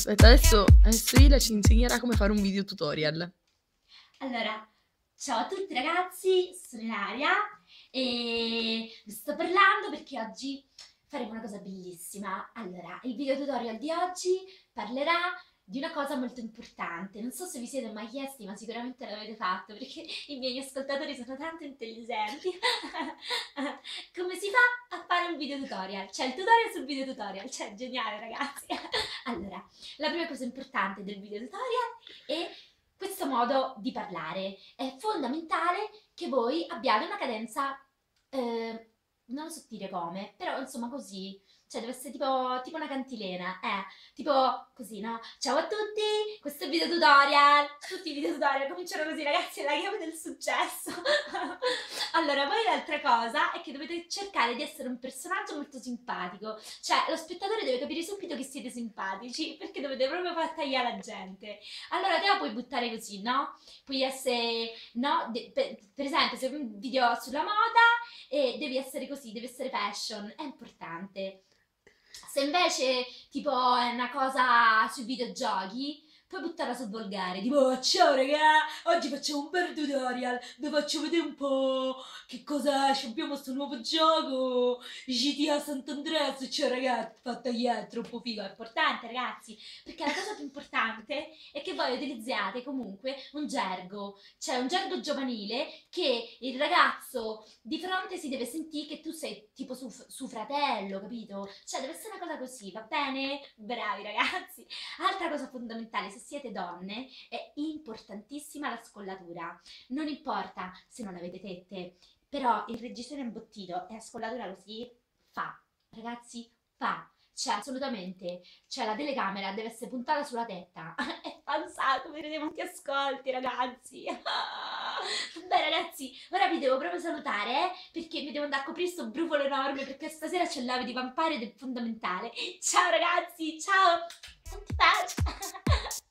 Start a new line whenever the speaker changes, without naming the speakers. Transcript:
Aspetta, adesso Ila ci insegnerà come fare un video tutorial.
Allora, ciao a tutti ragazzi, sono Ilaria e vi sto parlando perché oggi faremo una cosa bellissima. Allora, il video tutorial di oggi parlerà di una cosa molto importante. Non so se vi siete mai chiesti, ma sicuramente l'avete fatto perché i miei ascoltatori sono tanto intelligenti. Come si fa a fare un video tutorial? C'è il tutorial sul video tutorial, cioè geniale ragazzi. Allora, la prima cosa importante del video tutorial è questo modo di parlare. È fondamentale che voi abbiate una cadenza, non lo so dire come, però insomma così, cioè deve essere tipo una cantilena, tipo così, no? Ciao a tutti, questo è il video tutorial, tutti i video tutorial cominciano così ragazzi, è la chiave del successo. Allora, poi l'altra cosa è che dovete cercare di essere un personaggio molto simpatico, cioè lo spettatore deve capire subito che siete simpatici, perché dovete proprio far tagliare la gente. Allora te la puoi buttare così, no? Puoi essere, no? Per esempio, se un video sulla moda e devi essere così, deve essere fashion, è importante. Se invece tipo è una cosa sui videogiochi, puoi buttarla sul volgare, tipo "Oh, ciao raga, oggi facciamo un bel tutorial, vi faccio vedere un po' che cosa ci abbiamo sto nuovo gioco, GTA Sant'Andreas, ciao ragazzi, fatta ieri, troppo figo, è importante ragazzi, perché la cosa più importante è che voi utilizziate comunque un gergo, cioè un gergo giovanile che il ragazzo di fronte si deve sentire che tu sei tipo suo fratello, capito? Cioè deve essere una cosa così, va bene? Bravi ragazzi! Altra cosa fondamentale, se siete donne, è importantissima la scollatura. Non importa se non avete tette, però il reggiseno imbottito e la scollatura così fa. Ragazzi, fa. Cioè, assolutamente. Cioè, la telecamera deve essere puntata sulla testa. E fa un sacco, vedremo quanti ascolti, ragazzi. Beh, ragazzi, ora vi devo proprio salutare, perché mi devo andare a coprire sto brufolo enorme, perché stasera c'è l'ave di Vampire ed è fondamentale. Ciao, ragazzi, ciao! Tanti baci!